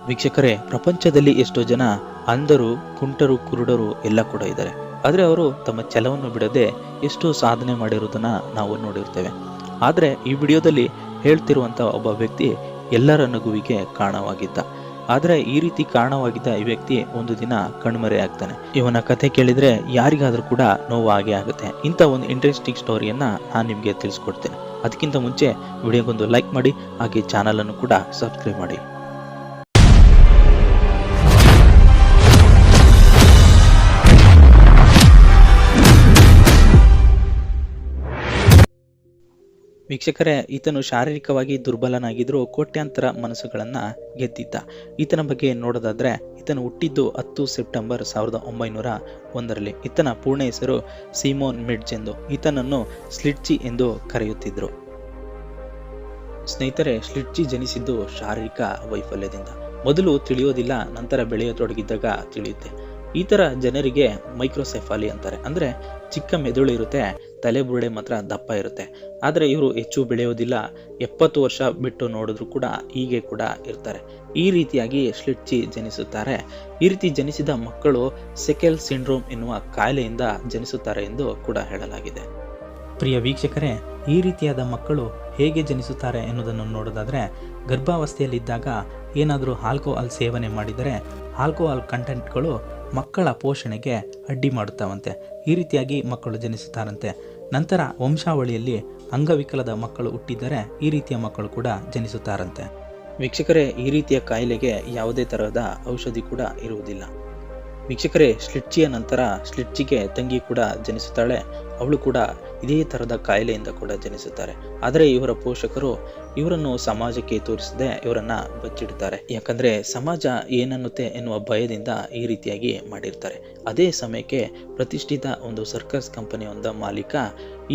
ವೀಕ್ಷಕರೇ, ಪ್ರಪಂಚದಲ್ಲಿ ಎಷ್ಟೋ ಜನ ಅಂಧರು, ಕುಂಟರು, ಕುರುಡರು ಎಲ್ಲ ಕೂಡ ಇದ್ದಾರೆ. ಆದರೆ ಅವರು ತಮ್ಮ ಛಲವನ್ನು ಬಿಡದೆ ಎಷ್ಟೋ ಸಾಧನೆ ಮಾಡಿರುವುದನ್ನ ನಾವು ನೋಡಿರ್ತೇವೆ. ಆದರೆ ಈ ವಿಡಿಯೋದಲ್ಲಿ ಹೇಳ್ತಿರುವಂತ ಒಬ್ಬ ವ್ಯಕ್ತಿ ಎಲ್ಲರ ನಗುವಿಗೆ ಕಾರಣವಾಗಿದ್ದ. ಆದರೆ ಈ ರೀತಿ ಕಾರಣವಾಗಿದ್ದ ಈ ವ್ಯಕ್ತಿ ಒಂದು ದಿನ ಕಣ್ಮರೆ ಆಗ್ತಾನೆ. ಇವನ ಕಥೆ ಕೇಳಿದ್ರೆ ಯಾರಿಗಾದ್ರೂ ಕೂಡ ನೋವು ಆಗೇ ಆಗುತ್ತೆ. ಇಂಥ ಒಂದು ಇಂಟ್ರೆಸ್ಟಿಂಗ್ ಸ್ಟೋರಿಯನ್ನ ನಾನು ನಿಮ್ಗೆ ತಿಳಿಸ್ಕೊಡ್ತೇನೆ. ಅದಕ್ಕಿಂತ ಮುಂಚೆ ವಿಡಿಯೋಗೊಂದು ಲೈಕ್ ಮಾಡಿ, ಹಾಗೆ ಚಾನಲ್ ಅನ್ನು ಕೂಡ ಸಬ್ಸ್ಕ್ರೈಬ್ ಮಾಡಿ. ವೀಕ್ಷಕರೇ, ಈತನು ಶಾರೀರಿಕವಾಗಿ ದುರ್ಬಲನಾಗಿದ್ದರೂ ಕೋಟ್ಯಾಂತರ ಮನಸ್ಸುಗಳನ್ನ ಗೆದ್ದಿದ್ದ. ಈತನ ಬಗ್ಗೆ ನೋಡೋದಾದ್ರೆ, ಈತನು ಹುಟ್ಟಿದ್ದು 10 ಸೆಪ್ಟೆಂಬರ್ 1901ರಲ್ಲಿ. ಈತನ ಪೂರ್ಣ ಹೆಸರು ಸಿಮೋನ್ ಮಿಡ್ಜ್ ಎಂದು. ಈತನನ್ನು ಸ್ಲಿಟ್ಜಿ ಎಂದು ಕರೆಯುತ್ತಿದ್ರು. ಸ್ನೇಹಿತರೆ, ಸ್ಲಿಟ್ಜಿ ಜನಿಸಿದ್ದು ಶಾರೀರಿಕ ವೈಫಲ್ಯದಿಂದ. ಮೊದಲು ತಿಳಿಯೋದಿಲ್ಲ, ನಂತರ ಬೆಳೆಯತೊಡಗಿದ್ದಾಗ ತಿಳಿಯುತ್ತೆ. ಈ ತರ ಜನರಿಗೆ ಮೈಕ್ರೋಸೆಫಾಲಿ ಅಂತಾರೆ. ಅಂದ್ರೆ ಚಿಕ್ಕ ಮೆದುಳು ಇರುತ್ತೆ, ತಲೆಬುರುಡೆ ಮಾತ್ರ ದಪ್ಪ ಇರುತ್ತೆ. ಆದರೆ ಇವರು ಹೆಚ್ಚು ಬೆಳೆಯೋದಿಲ್ಲ. 70 ವರ್ಷ ಬಿಟ್ಟು ನೋಡಿದ್ರು ಕೂಡ ಹೀಗೆ ಕೂಡ ಇರ್ತಾರೆ. ಈ ರೀತಿಯಾಗಿ ಸ್ಲಿಟ್ಜಿ ಜನಿಸುತ್ತಾರೆ. ಈ ರೀತಿ ಜನಿಸಿದ ಮಕ್ಕಳು ಸೆಕೆಲ್ ಸಿಂಡ್ರೋಮ್ ಎನ್ನುವ ಕಾಯಿಲೆಯಿಂದ ಜನಿಸುತ್ತಾರೆ ಎಂದು ಕೂಡ ಹೇಳಲಾಗಿದೆ. ಪ್ರಿಯ ವೀಕ್ಷಕರೇ, ಈ ರೀತಿಯಾದ ಮಕ್ಕಳು ಹೇಗೆ ಜನಿಸುತ್ತಾರೆ ಎನ್ನುವುದನ್ನು ನೋಡೋದಾದ್ರೆ, ಗರ್ಭಾವಸ್ಥೆಯಲ್ಲಿದ್ದಾಗ ಏನಾದರೂ ಆಲ್ಕೋಹಾಲ್ ಸೇವನೆ ಮಾಡಿದರೆ ಆಲ್ಕೋಹಾಲ್ ಕಂಟೆಂಟ್ಗಳು ಮಕ್ಕಳ ಪೋಷಣೆಗೆ ಅಡ್ಡಿ ಮಾಡುತ್ತಾವಂತೆ. ಈ ರೀತಿಯಾಗಿ ಮಕ್ಕಳು ಜನಿಸುತ್ತಾರಂತೆ. ನಂತರ ವಂಶಾವಳಿಯಲ್ಲಿ ಅಂಗವಿಕಲದ ಮಕ್ಕಳು ಹುಟ್ಟಿದರೆ ಈ ರೀತಿಯ ಮಕ್ಕಳು ಕೂಡ ಜನಿಸುತ್ತಾರಂತೆ. ವೀಕ್ಷಕರೇ, ಈ ರೀತಿಯ ಕಾಯಿಲೆಗೆ ಯಾವುದೇ ತರಹದ ಔಷಧಿ ಕೂಡ ಇರುವುದಿಲ್ಲ. ವೀಕ್ಷಕರೇ, ಸ್ಲಿಟ್ಜಿಯ ನಂತರ ಸ್ಲಿಟ್ಜಿಗೆ ತಂಗಿ ಕೂಡ ಜನಿಸುತ್ತಾಳೆ. ಅವಳು ಕೂಡ ಇದೇ ತರಹದ ಕಾಯಿಲೆಯಿಂದ ಕೂಡ ಜನಿಸುತ್ತಾರೆ. ಆದರೆ ಇವರ ಪೋಷಕರು ಇವರನ್ನು ಸಮಾಜಕ್ಕೆ ತೋರಿಸದೆ ಇವರನ್ನ ಬಚ್ಚಿಡ್ತಾರೆ. ಯಾಕಂದ್ರೆ ಸಮಾಜ ಏನನ್ನುತ್ತೆ ಎನ್ನುವ ಭಯದಿಂದ ಈ ರೀತಿಯಾಗಿ ಮಾಡಿರ್ತಾರೆ. ಅದೇ ಸಮಯಕ್ಕೆ ಪ್ರತಿಷ್ಠಿತ ಒಂದು ಸರ್ಕಸ್ ಕಂಪನಿಯೊಂದ ಮಾಲೀಕ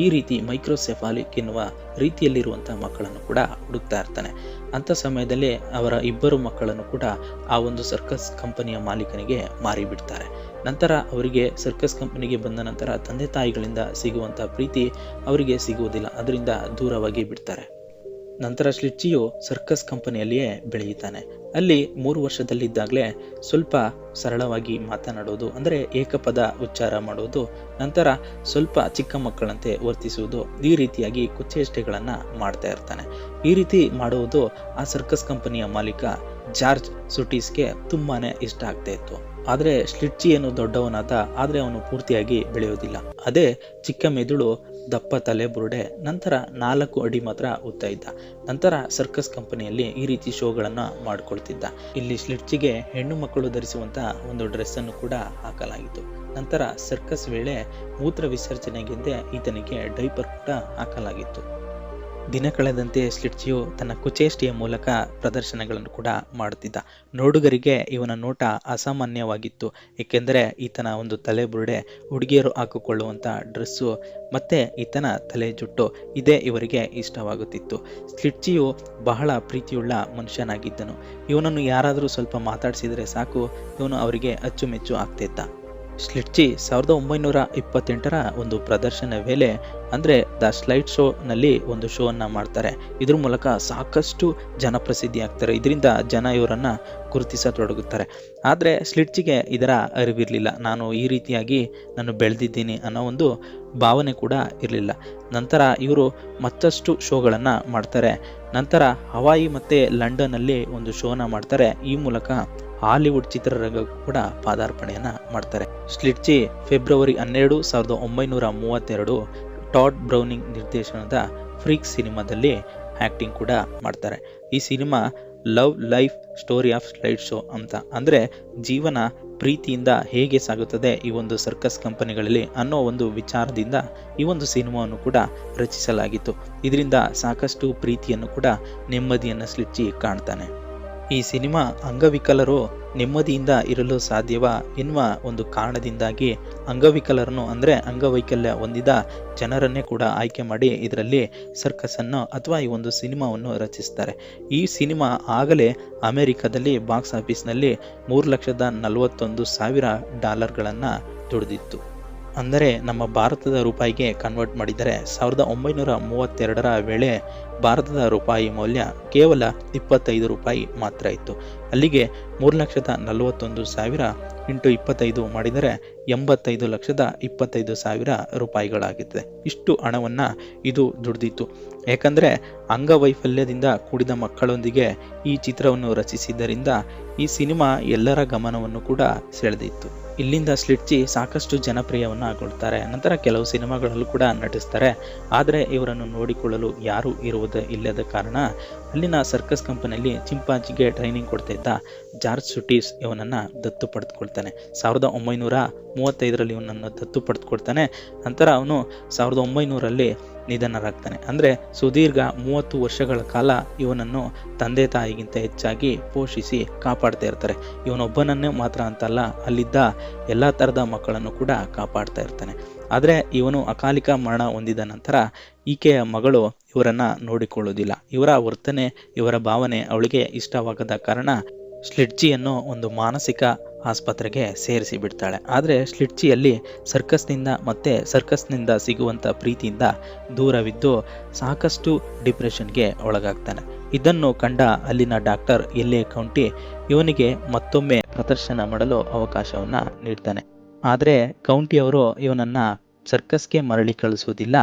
ಈ ರೀತಿ ಮೈಕ್ರೋಸೆಫಾಲಿಕ್ ಎನ್ನುವ ರೀತಿಯಲ್ಲಿರುವಂತಹ ಮಕ್ಕಳನ್ನು ಕೂಡ ಹುಡುಕ್ತಾ ಇರ್ತಾನೆ. ಅಂತ ಸಮಯದಲ್ಲಿ ಅವರ 2 ಮಕ್ಕಳನ್ನು ಕೂಡ ಆ ಒಂದು ಸರ್ಕಸ್ ಕಂಪನಿಯ ಮಾಲೀಕನಿಗೆ ಮಾರಿಬಿಡ್ತಾರೆ. ನಂತರ ಅವರಿಗೆ ಸರ್ಕಸ್ ಕಂಪನಿಗೆ ಬಂದ ನಂತರ ತಂದೆ ತಾಯಿಗಳಿಂದ ಸಿಗುವಂತ ಪ್ರೀತಿ ಅವರಿಗೆ ಸಿಗುವುದಿಲ್ಲ. ಅದರಿಂದ ದೂರವಾಗಿ ಬಿಡ್ತಾರೆ. ನಂತರ ಸ್ಲಿಟ್ಜಿಯು ಸರ್ಕಸ್ ಕಂಪನಿಯಲ್ಲಿಯೇ ಬೆಳೆಯುತ್ತಾನೆ. ಅಲ್ಲಿ 3 ವರ್ಷದಲ್ಲಿದ್ದಾಗಲೇ ಸ್ವಲ್ಪ ಸರಳವಾಗಿ ಮಾತನಾಡುವುದು, ಅಂದರೆ ಏಕಪದ ಉಚ್ಚಾರ ಮಾಡುವುದು, ನಂತರ ಸ್ವಲ್ಪ ಚಿಕ್ಕ ಮಕ್ಕಳಂತೆ ವರ್ತಿಸುವುದು, ಈ ರೀತಿಯಾಗಿ ಕುಚೇಷ್ಟೆಗಳನ್ನ ಮಾಡ್ತಾ ಇರ್ತಾನೆ. ಈ ರೀತಿ ಮಾಡುವುದು ಆ ಸರ್ಕಸ್ ಕಂಪನಿಯ ಮಾಲೀಕ ಜಾರ್ಜ್ ಸುಟೀಸ್ಗೆ ತುಂಬಾನೇ ಇಷ್ಟ ಆಗ್ತಾ ಇತ್ತು. ಆದ್ರೆ ಸ್ಲಿಟ್ಜಿ ಏನು ದೊಡ್ಡವನಾದ, ಆದ್ರೆ ಅವನು ಪೂರ್ತಿಯಾಗಿ ಬೆಳೆಯೋದಿಲ್ಲ. ಅದೇ ಚಿಕ್ಕ ಮೆದುಳು, ದಪ್ಪ ತಲೆ ಬುರುಡೆ, ನಂತರ 4 ಅಡಿ ಮಾತ್ರ ಉದ್ದ ಇದ್ದ. ನಂತರ ಸರ್ಕಸ್ ಕಂಪನಿಯಲ್ಲಿ ಈ ರೀತಿ ಶೋಗಳನ್ನ ಮಾಡ್ಕೊಳ್ತಿದ್ದ. ಇಲ್ಲಿ ಸ್ಲಿಟ್ಜಿಗೆ ಹೆಣ್ಣು ಮಕ್ಕಳು ಧರಿಸುವಂತ ಒಂದು ಡ್ರೆಸ್ ಅನ್ನು ಕೂಡ ಹಾಕಲಾಗಿತ್ತು. ನಂತರ ಸರ್ಕಸ್ ವೇಳೆ ಮೂತ್ರ ವಿಸರ್ಜನೆಗೆಂದೇ ಈತನಿಗೆ ಡೈಪರ್ ಕೂಡ ಹಾಕಲಾಗಿತ್ತು. ದಿನ ಕಳೆದಂತೆ ಸ್ಲಿಟ್ಜಿಯು ತನ್ನ ಕುಚೇಷ್ಟೆಯ ಮೂಲಕ ಪ್ರದರ್ಶನಗಳನ್ನು ಕೂಡ ಮಾಡುತ್ತಿದ್ದ. ನೋಡುಗರಿಗೆ ಇವನ ನೋಟ ಅಸಾಮಾನ್ಯವಾಗಿತ್ತು. ಏಕೆಂದರೆ ಈತನ ಒಂದು ತಲೆ ಬುರುಡೆ, ಹುಡುಗಿಯರು ಹಾಕಿಕೊಳ್ಳುವಂತ ಡ್ರೆಸ್ಸು ಮತ್ತೆ ಈತನ ತಲೆ ಜುಟ್ಟು ಇದೇ ಇವರಿಗೆ ಇಷ್ಟವಾಗುತ್ತಿತ್ತು. ಸ್ಲಿಟ್ಜಿಯು ಬಹಳ ಪ್ರೀತಿಯುಳ್ಳ ಮನುಷ್ಯನಾಗಿದ್ದನು. ಇವನನ್ನು ಯಾರಾದರೂ ಸ್ವಲ್ಪ ಮಾತಾಡಿಸಿದ್ರೆ ಸಾಕು, ಇವನು ಅವರಿಗೆ ಅಚ್ಚುಮೆಚ್ಚು ಆಗ್ತಿದ್ದ. ಸ್ಲಿಟ್ಜಿ 1928ರ ಒಂದು ಪ್ರದರ್ಶನ ವೇಳೆ, ಅಂದ್ರೆ ದ ಸ್ಲೈಡ್ ಶೋ ನಲ್ಲಿ ಒಂದು ಶೋ ಅನ್ನ ಮಾಡ್ತಾರೆ. ಇದ್ರ ಮೂಲಕ ಸಾಕಷ್ಟು ಜನಪ್ರಸಿದ್ಧಿ ಆಗ್ತಾರೆ. ಇದರಿಂದ ಜನ ಇವರನ್ನ ಗುರುತಿಸತೊಡಗುತ್ತಾರೆ. ಆದ್ರೆ ಸ್ಲಿಟ್ಜಿಗೆ ಇದರ ಅರಿವಿರ್ಲಿಲ್ಲ. ನಾನು ಈ ರೀತಿಯಾಗಿ ನಾನು ಬೆಳೆದಿದ್ದೀನಿ ಅನ್ನೋ ಒಂದು ಭಾವನೆ ಕೂಡ ಇರಲಿಲ್ಲ. ನಂತರ ಇವರು ಮತ್ತಷ್ಟು ಶೋಗಳನ್ನ ಮಾಡ್ತಾರೆ. ನಂತರ ಹವಾಯಿ ಮತ್ತೆ ಲಂಡನ್ ಅಲ್ಲಿ ಒಂದು ಶೋನ ಮಾಡ್ತಾರೆ. ಈ ಮೂಲಕ ಹಾಲಿವುಡ್ ಚಿತ್ರರಂಗ ಕೂಡ ಪಾದಾರ್ಪಣೆಯನ್ನ ಮಾಡ್ತಾರೆ. ಸ್ಲಿಟ್ಜಿ ಫೆಬ್ರವರಿ 12, 1932 ಟಾಡ್ ಬ್ರೌನಿಂಗ್ ನಿರ್ದೇಶನದ ಫ್ರೀಕ್ ಸಿನಿಮಾದಲ್ಲಿ ಆಕ್ಟಿಂಗ್ ಕೂಡ ಮಾಡ್ತಾರೆ. ಈ cinema love life story of slide show ಅಂತ, ಅಂದ್ರೆ ಜೀವನ ಪ್ರೀತಿಯಿಂದ ಹೇಗೆ ಸಾಗುತ್ತದೆ ಈ ಒಂದು ಸರ್ಕಸ್ ಕಂಪನಿಗಳಲ್ಲಿ ಅನ್ನೋ ಒಂದು ವಿಚಾರದಿಂದ ಈ ಒಂದು ಸಿನಿಮಾವನ್ನು ಕೂಡ ರಚಿಸಲಾಗಿತ್ತು. ಇದರಿಂದ ಸಾಕಷ್ಟು ಪ್ರೀತಿಯನ್ನು ಕೂಡ, ನೆಮ್ಮದಿಯನ್ನು ಸ್ಲಿಟ್ಜಿ ಕಾಣ್ತಾನೆ. ಈ ಸಿನಿಮಾ ಅಂಗವಿಕಲರು ನೆಮ್ಮದಿಯಿಂದ ಇರಲು ಸಾಧ್ಯವಾ ಎನ್ನುವ ಒಂದು ಕಾರಣದಿಂದಾಗಿ ಅಂಗವಿಕಲರನ್ನು, ಅಂದ್ರೆ ಅಂಗವೈಕಲ್ಯ ಹೊಂದಿದ ಜನರನ್ನೇ ಕೂಡ ಆಯ್ಕೆ ಮಾಡಿ ಇದರಲ್ಲಿ ಸರ್ಕಸ್ ಅನ್ನು ಅಥವಾ ಈ ಒಂದು ಸಿನಿಮಾವನ್ನು ರಚಿಸ್ತಾರೆ. ಈ ಸಿನಿಮಾ ಆಗಲೇ ಅಮೆರಿಕದಲ್ಲಿ ಬಾಕ್ಸ್ ಆಫೀಸ್ನಲ್ಲಿ $3,41,000 ದುಡಿದಿತ್ತು. ಅಂದರೆ ನಮ್ಮ ಭಾರತದ ರೂಪಾಯಿಗೆ ಕನ್ವರ್ಟ್ ಮಾಡಿದರೆ 1932ರ ವೇಳೆ ಭಾರತದ ರೂಪಾಯಿ ಮೌಲ್ಯ ಕೇವಲ 25 ರೂಪಾಯಿ ಮಾತ್ರ ಇತ್ತು. ಅಲ್ಲಿಗೆ 3,41,000 ಇಂಟು 25 ಮಾಡಿದರೆ 85,25,000 ರೂಪಾಯಿಗಳಾಗಿದೆ. ಇಷ್ಟು ಹಣವನ್ನ ಇದು ದುಡ್ದಿತ್ತು. ಯಾಕಂದ್ರೆ ಅಂಗವೈಫಲ್ಯದಿಂದ ಕೂಡಿದ ಮಕ್ಕಳೊಂದಿಗೆ ಈ ಚಿತ್ರವನ್ನು ರಚಿಸಿದ್ದರಿಂದ ಈ ಸಿನಿಮಾ ಎಲ್ಲರ ಗಮನವನ್ನು ಕೂಡ ಸೆಳೆದಿತ್ತು. ಇಲ್ಲಿಂದ ಸ್ಲಿಟ್ಜಿ ಸಾಕಷ್ಟು ಜನಪ್ರಿಯವನ್ನಾಗೊಳ್ತಾರೆ. ನಂತರ ಕೆಲವು ಸಿನಿಮಾಗಳಲ್ಲೂ ಕೂಡ ನಟಿಸ್ತಾರೆ. ಆದರೆ ಇವರನ್ನು ನೋಡಿಕೊಳ್ಳಲು ಯಾರೂ ಇಲ್ಲದ ಕಾರಣ ಅಲ್ಲಿನ ಸರ್ಕಸ್ ಕಂಪನಿಯಲ್ಲಿ ಚಿಂಪಾಂಜಿಗೆ ಟ್ರೈನಿಂಗ್ ಕೊಡ್ತಾ ಇದ್ದ ಜಾರ್ಜ್ ಸುಟೀಸ್ ಇವನನ್ನ ದತ್ತು ಪಡೆದುಕೊಳ್ತಾನೆ. 1935ರಲ್ಲಿ ಇವನನ್ನು ದತ್ತು ಪಡೆದುಕೊಳ್ತಾನೆ. ನಂತರ ಅವನು 1900ರಲ್ಲಿ ನಿಧನರಾಗ್ತಾನೆ. ಅಂದ್ರೆ ಸುದೀರ್ಘ 30 ವರ್ಷಗಳ ಕಾಲ ಇವನನ್ನು ತಂದೆ ತಾಯಿಗಿಂತ ಹೆಚ್ಚಾಗಿ ಪೋಷಿಸಿ ಕಾಪಾಡ್ತಾ ಇರ್ತಾರೆ. ಇವನೊಬ್ಬನನ್ನೇ ಮಾತ್ರ ಅಂತಲ್ಲ, ಅಲ್ಲಿದ್ದ ಎಲ್ಲಾ ತರದ ಮಕ್ಕಳನ್ನು ಕೂಡ ಕಾಪಾಡ್ತಾ ಇರ್ತಾನೆ. ಆದ್ರೆ ಇವನು ಅಕಾಲಿಕ ಮರಣ ಹೊಂದಿದ ನಂತರ ಈಕೆಯ ಮಗಳು ಇವರನ್ನ ನೋಡಿಕೊಳ್ಳುವುದಿಲ್ಲ. ಇವರ ವರ್ತನೆ, ಇವರ ಭಾವನೆ ಅವಳಿಗೆ ಇಷ್ಟವಾಗದ ಕಾರಣ ಸ್ಲಿಟ್ಜಿಯನ್ನು ಒಂದು ಮಾನಸಿಕ ಆಸ್ಪತ್ರೆಗೆ ಸೇರಿಸಿ ಬಿಡ್ತಾಳೆ. ಆದರೆ ಸ್ಲಿಟ್ಜಿಯಲ್ಲಿ ಸರ್ಕಸ್ನಿಂದ ಸಿಗುವಂತ ಪ್ರೀತಿಯಿಂದ ದೂರವಿದ್ದು ಸಾಕಷ್ಟು ಡಿಪ್ರೆಷನ್ಗೆ ಒಳಗಾಗ್ತಾನೆ. ಇದನ್ನು ಕಂಡ ಅಲ್ಲಿನ ಡಾಕ್ಟರ್ LA ಕೌಂಟಿ ಇವನಿಗೆ ಮತ್ತೊಮ್ಮೆ ಪ್ರದರ್ಶನ ಮಾಡಲು ಅವಕಾಶವನ್ನ ನೀಡ್ತಾನೆ. ಆದರೆ ಕೌಂಟಿಯವರು ಇವನನ್ನ ಸರ್ಕಸ್ಗೆ ಮರಳಿ ಕಳಿಸುವುದಿಲ್ಲ.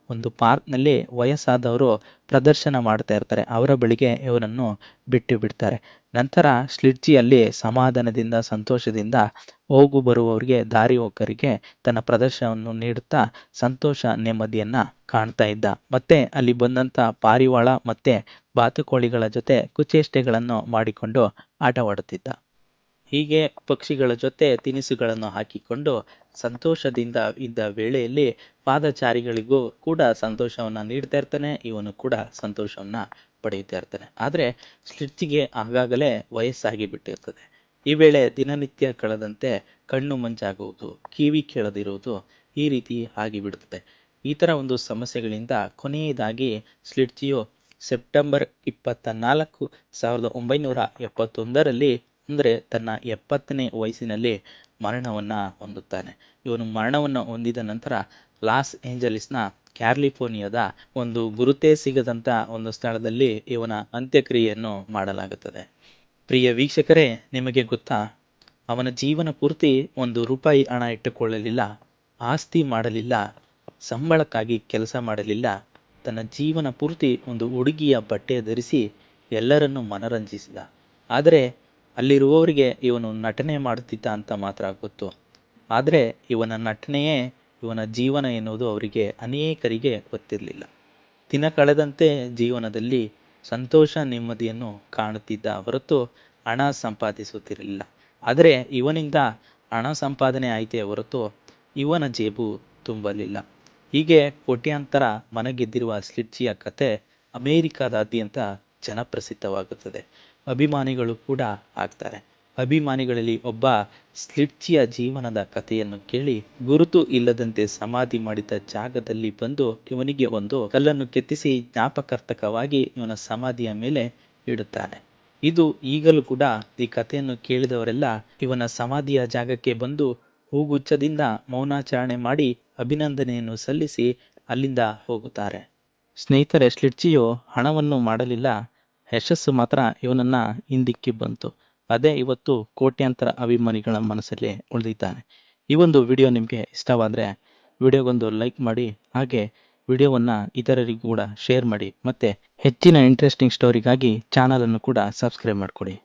ಒಂದು ಪಾರ್ಕ್ನಲ್ಲಿ ವಯಸ್ಸಾದವರು ಪ್ರದರ್ಶನ ಮಾಡ್ತಾ ಇರ್ತಾರೆ, ಅವರ ಬಳಿಗೆ ಇವನನ್ನು ಬಿಟ್ಟು ಬಿಡ್ತಾರೆ. ನಂತರ ಸ್ಲಿಟ್ಜಿಯಲ್ಲಿ ಸಮಾಧಾನದಿಂದ ಸಂತೋಷದಿಂದ ಹೋಗು ಬರುವವರಿಗೆ ದಾರಿ ಹೋಕರಿಗೆ ತನ್ನ ಪ್ರದರ್ಶನವನ್ನು ನೀಡುತ್ತಾ ಸಂತೋಷ ನೆಮ್ಮದಿಯನ್ನ ಕಾಣ್ತಾ ಇದ್ದ. ಮತ್ತೆ ಅಲ್ಲಿ ಬಂದಂತ ಪಾರಿವಾಳ ಮತ್ತೆ ಬಾತುಕೋಳಿಗಳ ಜೊತೆ ಕುಚೇಷ್ಟೆಗಳನ್ನು ಮಾಡಿಕೊಂಡು ಆಟವಾಡುತ್ತಿದ್ದ. ಹೀಗೆ ಪಕ್ಷಿಗಳ ಜೊತೆ ತಿನಿಸುಗಳನ್ನು ಹಾಕಿಕೊಂಡು ಸಂತೋಷದಿಂದ ಇದ್ದ ವೇಳೆಯಲ್ಲಿ ಪಾದಚಾರಿಗಳಿಗೂ ಕೂಡ ಸಂತೋಷವನ್ನ ನೀಡ್ತಾ ಇರ್ತಾನೆ. ಇವನು ಕೂಡ ಸಂತೋಷವನ್ನ ಪಡೆಯುತ್ತಾ ಇರ್ತಾನೆ. ಆದ್ರೆ ಸ್ಲಿಟ್ಜಿಗೆ ಆಗಾಗಲೇ ವಯಸ್ಸಾಗಿ ಬಿಟ್ಟಿರ್ತದೆ. ಈ ವೇಳೆ ದಿನನಿತ್ಯ ಕಳೆದಂತೆ ಕಣ್ಣು ಮಂಜಾಗುವುದು, ಕಿವಿ ಕೇಳದಿರುವುದು ಈ ರೀತಿ ಆಗಿಬಿಡುತ್ತದೆ. ಈ ತರ ಒಂದು ಸಮಸ್ಯೆಗಳಿಂದ ಕೊನೆಯದಾಗಿ ಸ್ಲಿಟ್ಜಿಯು ಸೆಪ್ಟೆಂಬರ್ 24, 1971ರಲ್ಲಿ ಅಂದ್ರೆ ತನ್ನ 70ನೇ ವಯಸ್ಸಿನಲ್ಲಿ ಮರಣವನ್ನ ಹೊಂದುತ್ತಾನೆ. ಇವನು ಮರಣವನ್ನು ಹೊಂದಿದ ನಂತರ ಲಾಸ್ ಏಂಜಲೀಸ್ನ ಕ್ಯಾಲಿಫೋರ್ನಿಯಾದ ಒಂದು ಗುರುತೇ ಸಿಗದಂತ ಒಂದು ಸ್ಥಳದಲ್ಲಿ ಇವನ ಅಂತ್ಯಕ್ರಿಯೆಯನ್ನು ಮಾಡಲಾಗುತ್ತದೆ. ಪ್ರಿಯ ವೀಕ್ಷಕರೇ, ನಿಮಗೆ ಗೊತ್ತಾ, ಅವನ ಜೀವನ ಪೂರ್ತಿ ₹1 ಹಣ ಇಟ್ಟುಕೊಳ್ಳಲಿಲ್ಲ, ಆಸ್ತಿ ಮಾಡಲಿಲ್ಲ, ಸಂಬಳಕ್ಕಾಗಿ ಕೆಲಸ ಮಾಡಲಿಲ್ಲ. ತನ್ನ ಜೀವನ ಪೂರ್ತಿ ಒಂದು ಹುಡುಗಿಯ ಬಟ್ಟೆ ಧರಿಸಿ ಎಲ್ಲರನ್ನು ಮನರಂಜಿಸಿದ. ಆದರೆ ಅಲ್ಲಿರುವವರಿಗೆ ಇವನು ನಟನೆ ಮಾಡುತ್ತಿದ್ದ ಅಂತ ಮಾತ್ರ ಗೊತ್ತು. ಆದರೆ ಇವನ ನಟನೆಯೇ ಇವನ ಜೀವನ ಎನ್ನುವುದು ಅವರಿಗೆ ಅನೇಕರಿಗೆ ಗೊತ್ತಿರಲಿಲ್ಲ. ದಿನ ಕಳೆದಂತೆ ಜೀವನದಲ್ಲಿ ಸಂತೋಷ ನೆಮ್ಮದಿಯನ್ನು ಕಾಣುತ್ತಿದ್ದ ಹೊರತು ಹಣ ಸಂಪಾದಿಸುತ್ತಿರಲಿಲ್ಲ. ಆದರೆ ಇವನಿಂದ ಹಣ ಸಂಪಾದನೆ ಆಯಿತೇ ಹೊರತು ಇವನ ಜೇಬು ತುಂಬಲಿಲ್ಲ. ಹೀಗೆ ಕೋಟ್ಯಾಂತರ ಮನಗೆದ್ದಿರುವ ಸ್ಲಿಟ್ಜಿಯ ಕತೆ ಅಮೆರಿಕದಾದ್ಯಂತ ಜನಪ್ರಸಿದ್ಧವಾಗುತ್ತದೆ. ಅಭಿಮಾನಿಗಳು ಕೂಡ ಆಗ್ತಾರೆ. ಅಭಿಮಾನಿಗಳಲ್ಲಿ ಒಬ್ಬ ಸ್ಲಿಟ್ಜಿಯ ಜೀವನದ ಕಥೆಯನ್ನು ಕೇಳಿ ಗುರುತು ಇಲ್ಲದಂತೆ ಸಮಾಧಿ ಮಾಡಿದ ಜಾಗದಲ್ಲಿ ಬಂದು ಇವನಿಗೆ ಒಂದು ಕಲ್ಲನ್ನು ಕೆತ್ತಿಸಿ ಜ್ಞಾಪಕಾರ್ಥಕವಾಗಿ ಇವನ ಸಮಾಧಿಯ ಮೇಲೆ ಇಡುತ್ತಾನೆ. ಇದು ಈಗಲೂ ಕೂಡ ಈ ಕಥೆಯನ್ನು ಕೇಳಿದವರೆಲ್ಲ ಇವನ ಸಮಾಧಿಯ ಜಾಗಕ್ಕೆ ಬಂದು ಹೂಗುಚ್ಛದಿಂದ ಮೌನಾಚರಣೆ ಮಾಡಿ ಅಭಿನಂದನೆಯನ್ನು ಸಲ್ಲಿಸಿ ಅಲ್ಲಿಂದ ಹೋಗುತ್ತಾರೆ. ಸ್ನೇಹಿತರೆ, ಸ್ಲಿಟ್ಜಿಯು ಹಣವನ್ನು ಮಾಡಲಿಲ್ಲ, ಯಶಸ್ಸು ಮಾತ್ರ ಇವನನ್ನ ಹಿಂದಿಕ್ಕಿ ಬಂತು. ಅದೇ ಇವತ್ತು ಕೋಟ್ಯಾಂತರ ಅಭಿಮಾನಿಗಳ ಮನಸ್ಸಲ್ಲಿ ಉಳಿದಿದ್ದಾನೆ. ಈ ಒಂದು ವಿಡಿಯೋ ನಿಮಗೆ ಇಷ್ಟವಾದರೆ ವಿಡಿಯೋಗೊಂದು ಲೈಕ್ ಮಾಡಿ, ಹಾಗೆ ವಿಡಿಯೋವನ್ನು ಇತರರಿಗೂ ಕೂಡ ಶೇರ್ ಮಾಡಿ. ಮತ್ತೆ ಹೆಚ್ಚಿನ ಇಂಟ್ರೆಸ್ಟಿಂಗ್ ಸ್ಟೋರಿಗಾಗಿ ಚಾನಲನ್ನು ಕೂಡ ಸಬ್ಸ್ಕ್ರೈಬ್ ಮಾಡಿಕೊಡಿ.